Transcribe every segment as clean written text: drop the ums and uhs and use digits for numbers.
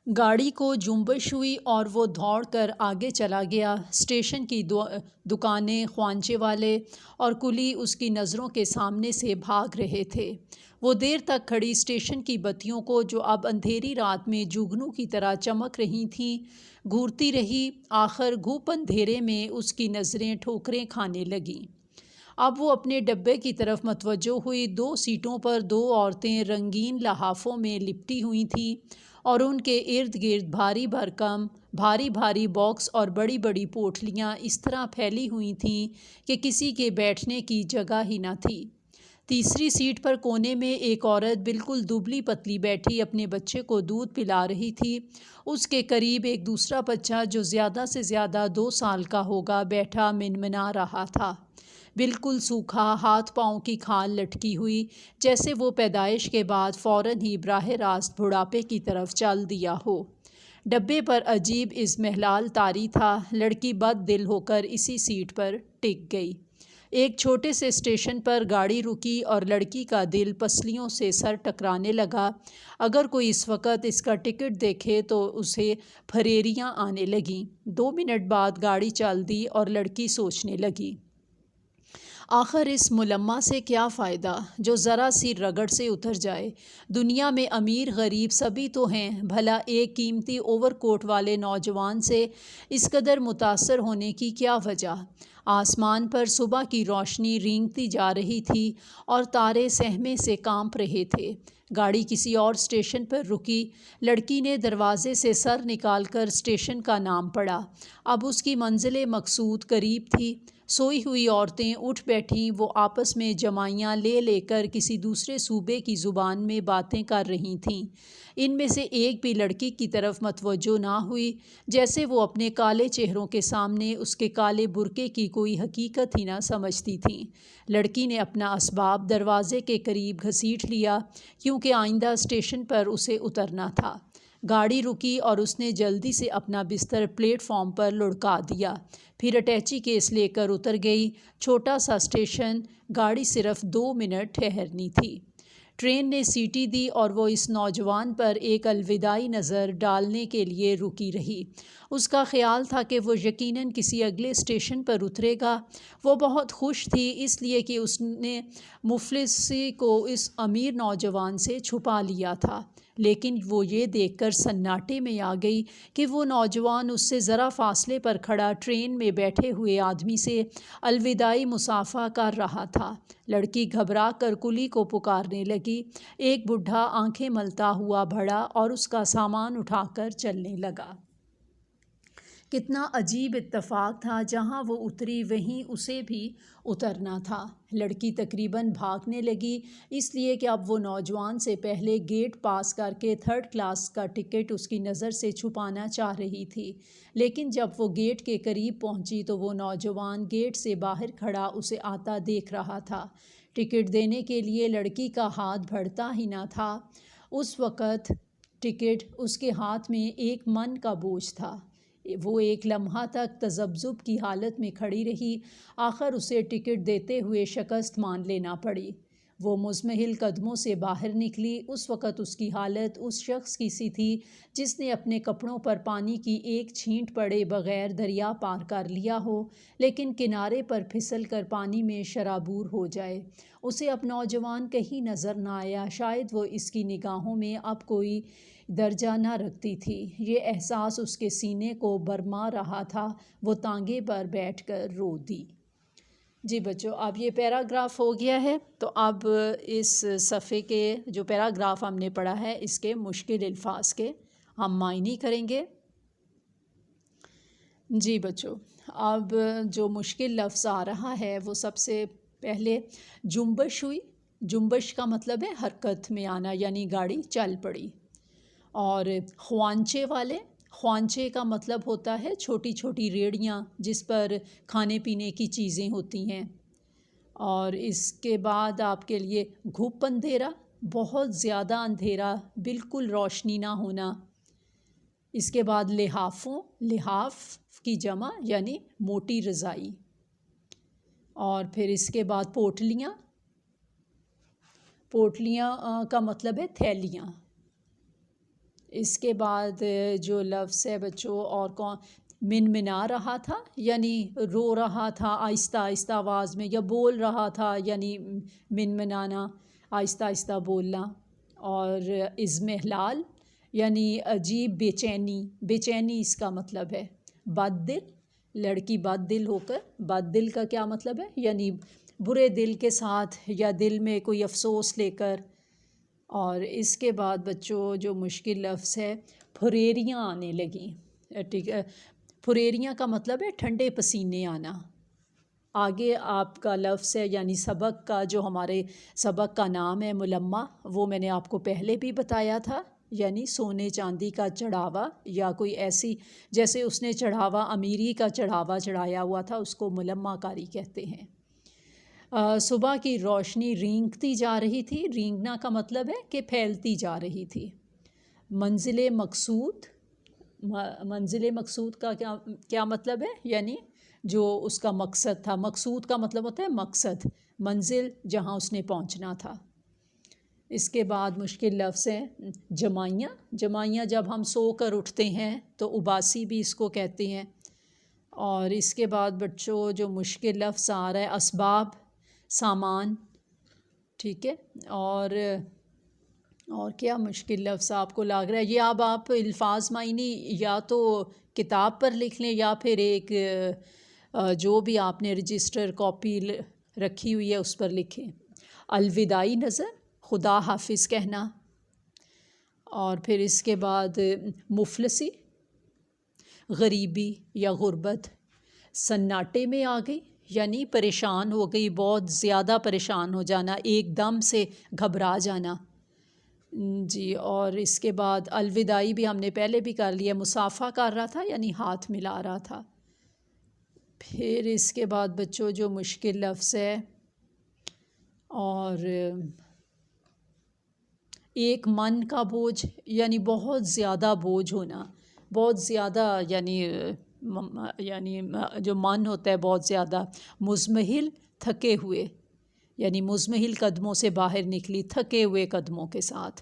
گاڑی کو جنبش ہوئی اور وہ دوڑ کر آگے چلا گیا۔ اسٹیشن کی دکانیں، خوانچے والے اور کلی اس کی نظروں کے سامنے سے بھاگ رہے تھے۔ وہ دیر تک کھڑی اسٹیشن کی بتیوں کو، جو اب اندھیری رات میں جگنوں کی طرح چمک رہی تھیں، گھورتی رہی۔ آخر گھوپ اندھیرے میں اس کی نظریں ٹھوکریں کھانے لگیں۔ اب وہ اپنے ڈبے کی طرف متوجہ ہوئی۔ 2 سیٹوں پر 2 عورتیں رنگین لحافوں میں لپٹی ہوئی تھیں اور ان کے ارد گرد بھاری بھرکم بھاری بھاری باکس اور بڑی بڑی پوٹلیاں اس طرح پھیلی ہوئی تھیں کہ کسی کے بیٹھنے کی جگہ ہی نہ تھی۔ تیسری سیٹ پر کونے میں ایک عورت بالکل دبلی پتلی بیٹھی اپنے بچے کو دودھ پلا رہی تھی۔ اس کے قریب ایک دوسرا بچہ، جو زیادہ سے زیادہ 2 سال کا ہوگا، بیٹھا منمنا رہا تھا، بالکل سوکھا، ہاتھ پاؤں کی کھال لٹکی ہوئی، جیسے وہ پیدائش کے بعد فوراً ہی براہ راست بڑھاپے کی طرف چل دیا ہو۔ ڈبے پر عجیب اضمحلال طاری تھا۔ لڑکی بد دل ہو کر اسی سیٹ پر ٹک گئی۔ ایک چھوٹے سے اسٹیشن پر گاڑی رکی اور لڑکی کا دل پسلیوں سے سر ٹکرانے لگا۔ اگر کوئی اس وقت اس کا ٹکٹ دیکھے تو اسے پھریریاں آنے لگیں۔ 2 منٹ بعد گاڑی چل دی اور لڑکی سوچنے لگی، آخر اس ملمہ سے کیا فائدہ جو ذرا سی رگڑ سے اتر جائے۔ دنیا میں امیر غریب سبھی تو ہیں، بھلا ایک قیمتی اوور کوٹ والے نوجوان سے اس قدر متاثر ہونے کی کیا وجہ؟ آسمان پر صبح کی روشنی رینگتی جا رہی تھی اور تارے سہمے سے کانپ رہے تھے۔ گاڑی کسی اور اسٹیشن پر رکی۔ لڑکی نے دروازے سے سر نکال کر اسٹیشن کا نام پڑھا۔ اب اس کی منزل مقصود قریب تھی۔ سوئی ہوئی عورتیں اٹھ بیٹھیں۔ وہ آپس میں جمائیاں لے لے کر کسی دوسرے صوبے کی زبان میں باتیں کر رہی تھیں۔ ان میں سے ایک بھی لڑکی کی طرف متوجہ نہ ہوئی، جیسے وہ اپنے کالے چہروں کے سامنے اس کے کالے برقعے کی کوئی حقیقت ہی نہ سمجھتی تھیں۔ لڑکی نے اپنا اسباب دروازے کے قریب گھسیٹ لیا، کیونکہ آئندہ اسٹیشن پر اسے اترنا تھا۔ گاڑی رکی اور اس نے جلدی سے اپنا بستر پلیٹ فارم پر لڑکا دیا، پھر اٹیچی کیس لے کر اتر گئی۔ چھوٹا سا اسٹیشن، گاڑی صرف 2 منٹ ٹھہرنی تھی۔ ٹرین نے سیٹی دی اور وہ اس نوجوان پر ایک الوداعی نظر ڈالنے کے لیے رکی رہی۔ اس کا خیال تھا کہ وہ یقیناً کسی اگلے اسٹیشن پر اترے گا۔ وہ بہت خوش تھی، اس لیے کہ اس نے مفلسی کو اس امیر نوجوان سے چھپا لیا تھا، لیکن وہ یہ دیکھ کر سناٹے میں آ گئی کہ وہ نوجوان اس سے ذرا فاصلے پر کھڑا ٹرین میں بیٹھے ہوئے آدمی سے الوداعی مصافحہ کر رہا تھا۔ لڑکی گھبرا کر کلی کو پکارنے لگی۔ ایک بوڑھا آنکھیں ملتا ہوا بڑھا اور اس کا سامان اٹھا کر چلنے لگا۔ کتنا عجیب اتفاق تھا، جہاں وہ اتری وہیں اسے بھی اترنا تھا۔ لڑکی تقریباً بھاگنے لگی، اس لیے کہ اب وہ نوجوان سے پہلے گیٹ پاس کر کے 3rd کلاس کا ٹکٹ اس کی نظر سے چھپانا چاہ رہی تھی۔ لیکن جب وہ گیٹ کے قریب پہنچی تو وہ نوجوان گیٹ سے باہر کھڑا اسے آتا دیکھ رہا تھا۔ ٹکٹ دینے کے لیے لڑکی کا ہاتھ بڑھتا ہی نہ تھا۔ اس وقت ٹکٹ اس کے ہاتھ میں 1 من کا بوجھ تھا۔ وہ ایک لمحہ تک تذبذب کی حالت میں کھڑی رہی۔ آخر اسے ٹکٹ دیتے ہوئے شکست مان لینا پڑی۔ وہ مزمحل قدموں سے باہر نکلی۔ اس وقت اس کی حالت اس شخص کی سی تھی جس نے اپنے کپڑوں پر پانی کی ایک چھینٹ پڑے بغیر دریا پار کر لیا ہو، لیکن کنارے پر پھسل کر پانی میں شرابور ہو جائے۔ اسے اب نوجوان کہیں نظر نہ آیا، شاید وہ اس کی نگاہوں میں اب کوئی درجہ نہ رکھتی تھی۔ یہ احساس اس کے سینے کو بھرما رہا تھا۔ وہ تانگے پر بیٹھ کر رو دی۔ جی بچوں، اب یہ پیراگراف ہو گیا ہے، تو اب اس صفحے کے جو پیراگراف ہم نے پڑھا ہے، اس کے مشکل الفاظ کے ہم معنی کریں گے۔ جی بچوں، اب جو مشکل لفظ آ رہا ہے وہ سب سے پہلے جنبش ہوئی۔ جنبش کا مطلب ہے حرکت میں آنا، یعنی گاڑی چل پڑی۔ اور خوانچے والے، خوانچے کا مطلب ہوتا ہے چھوٹی چھوٹی ریڑیاں جس پر کھانے پینے کی چیزیں ہوتی ہیں۔ اور اس کے بعد آپ کے لیے گھپ اندھیرا، بہت زیادہ اندھیرا، بالکل روشنی نہ ہونا۔ اس کے بعد لحافوں، لحاف کی جمع یعنی موٹی رضائی۔ اور پھر اس کے بعد پوٹلیاں، پوٹلیاں کا مطلب ہے تھیلیاں۔ اس کے بعد جو لفظ ہے بچوں اور کون منا رہا تھا یعنی رو رہا تھا آہستہ آہستہ آواز میں، یا بول رہا تھا یعنی منانا آہستہ آہستہ بولنا، اور اضمحلال یعنی عجیب بے چینی، بے چینی اس کا مطلب ہے۔ بد دل، لڑکی بد دل ہو کر، بد دل کا کیا مطلب ہے؟ یعنی برے دل کے ساتھ یا دل میں کوئی افسوس لے کر۔ اور اس کے بعد بچوں جو مشکل لفظ ہے پھریریاں آنے لگیں، ٹھیک ہے، پھریریاں کا مطلب ہے ٹھنڈے پسینے آنا۔ آگے آپ کا لفظ ہے یعنی سبق کا، جو ہمارے سبق کا نام ہے ملمہ، وہ میں نے آپ کو پہلے بھی بتایا تھا، یعنی سونے چاندی کا چڑھاوا، یا کوئی ایسی جیسے اس نے چڑھاوا امیری کا چڑھاوا چڑھایا ہوا تھا، اس کو ملمہ کاری کہتے ہیں۔ صبح کی روشنی رینگتی جا رہی تھی، رینگنا کا مطلب ہے کہ پھیلتی جا رہی تھی۔ منزل مقصود، منزل مقصود کا کیا مطلب ہے؟ یعنی جو اس کا مقصد تھا، مقصود کا مطلب ہوتا ہے مقصد، منزل جہاں اس نے پہنچنا تھا۔ اس کے بعد مشکل لفظ ہیں جمائیاں، جمائیاں جب ہم سو کر اٹھتے ہیں تو اباسی بھی اس کو کہتے ہیں۔ اور اس کے بعد بچوں جو مشکل لفظ آ رہا ہے اسباب، سامان، ٹھیک ہے، اور کیا مشکل لفظ آپ کو لگ رہا ہے؟ یہ اب آپ الفاظ معنی یا تو کتاب پر لکھ لیں یا پھر ایک جو بھی آپ نے رجسٹر کاپی رکھی ہوئی ہے اس پر لکھیں۔ الوداعی نظر، خدا حافظ کہنا۔ اور پھر اس کے بعد مفلسی، غریبی یا غربت، سناٹے میں آ گئی یعنی پریشان ہو گئی، بہت زیادہ پریشان ہو جانا، ایک دم سے گھبرا جانا جی۔ اور اس کے بعد الوداعی بھی ہم نے پہلے بھی کر لیا، مصافحہ کر رہا تھا یعنی ہاتھ ملا رہا تھا۔ پھر اس کے بعد بچوں جو مشکل لفظ ہے اور ایک من کا بوجھ، یعنی بہت زیادہ بوجھ ہونا، بہت زیادہ یعنی جو من ہوتا ہے بہت زیادہ۔ مزمحل، تھکے ہوئے، یعنی مزمحل قدموں سے باہر نکلی، تھکے ہوئے قدموں کے ساتھ۔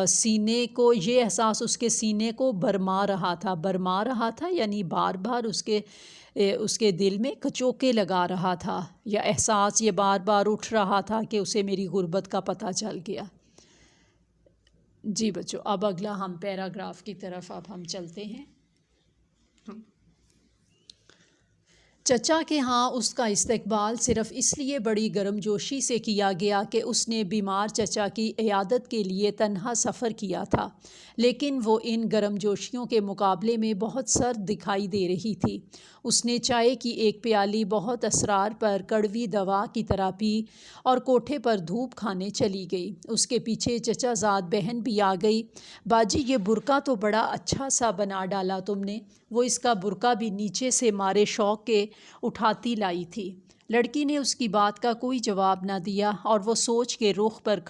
سینے کو، یہ احساس اس کے سینے کو برما رہا تھا، برما رہا تھا یعنی بار بار اس کے دل میں کچوکے لگا رہا تھا، یا احساس یہ بار بار اٹھ رہا تھا کہ اسے میری غربت کا پتہ چل گیا۔ جی بچوں، اب اگلا ہم پیراگراف کی طرف اب ہم چلتے ہیں۔ چچا کے ہاں اس کا استقبال صرف اس لیے بڑی گرم جوشی سے کیا گیا کہ اس نے بیمار چچا کی عیادت کے لیے تنہا سفر کیا تھا، لیکن وہ ان گرم جوشیوں کے مقابلے میں بہت سرد دکھائی دے رہی تھی۔ اس نے چائے کی ایک پیالی بہت اسرار پر کڑوی دوا کی طرح پی اور کوٹھے پر دھوپ کھانے چلی گئی۔ اس کے پیچھے چچا زاد بہن بھی آ گئی۔ باجی، یہ برقع تو بڑا اچھا سا بنا ڈالا تم نے۔ وہ اس کا برقع بھی نیچے سے مارے شوق کے اٹھاتی لائی تھی۔ لڑکی نے اس کی بات کا کوئی جواب نہ دیا اور وہ سورج کے رخ پر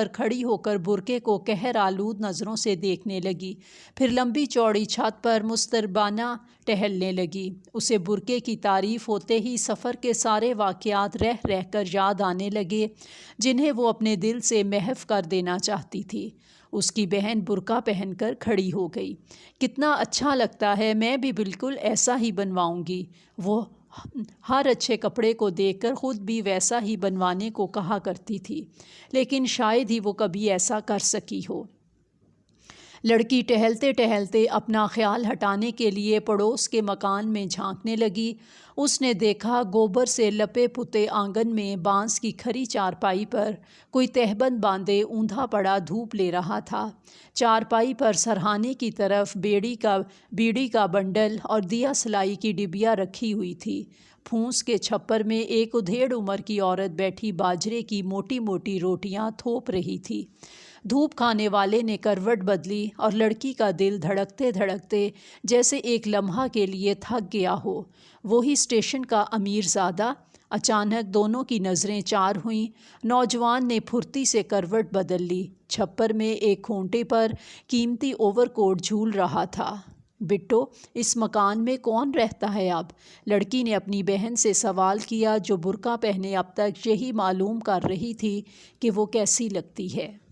کھڑی ہو کر برقعے کو قہر آلود نظروں سے دیکھنے لگی، پھر لمبی چوڑی چھت پر مضطربانہ ٹہلنے لگی۔ اسے برقعے کی تعریف ہوتے ہی سفر کے سارے واقعات رہ رہ کر یاد آنے لگے جنہیں وہ اپنے دل سے محو کر دینا چاہتی تھی۔ اس کی بہن برقع پہن کر کھڑی ہو گئی۔ کتنا اچھا لگتا ہے، میں بھی بالکل ایسا ہی بنواؤں گی۔ وہ ہر اچھے کپڑے کو دیکھ کر خود بھی ویسا ہی بنوانے کو کہا کرتی تھی، لیکن شاید ہی وہ کبھی ایسا کر سکی ہو۔ لڑکی ٹہلتے ٹہلتے اپنا خیال ہٹانے کے لیے پڑوس کے مکان میں جھانکنے لگی۔ اس نے دیکھا گوبر سے لپے پتے آنگن میں بانس کی کھری چارپائی پر کوئی تہبند باندھے اوندھا پڑا دھوپ لے رہا تھا۔ چارپائی پر سرہانے کی طرف بیڑی کا بنڈل اور دیا سلائی کی ڈبیا رکھی ہوئی تھی۔ پھوس کے چھپر میں ایک ادھیڑ عمر کی عورت بیٹھی باجرے کی موٹی موٹی روٹیاں تھوپ رہی تھی۔ دھوپ کھانے والے نے کروٹ بدلی اور لڑکی کا دل دھڑکتے دھڑکتے جیسے ایک لمحہ کے لیے تھک گیا ہو۔ وہی اسٹیشن کا امیر زادہ۔ اچانک دونوں کی نظریں چار ہوئیں۔ نوجوان نے پھرتی سے کروٹ بدل لی۔ چھپر میں ایک کھونٹے پر قیمتی اوور کوٹ جھول رہا تھا۔ بٹو، اس مکان میں کون رہتا ہے اب؟ لڑکی نے اپنی بہن سے سوال کیا جو برقع پہنے اب تک یہی معلوم کر رہی تھی کہ وہ کیسی لگتی ہے۔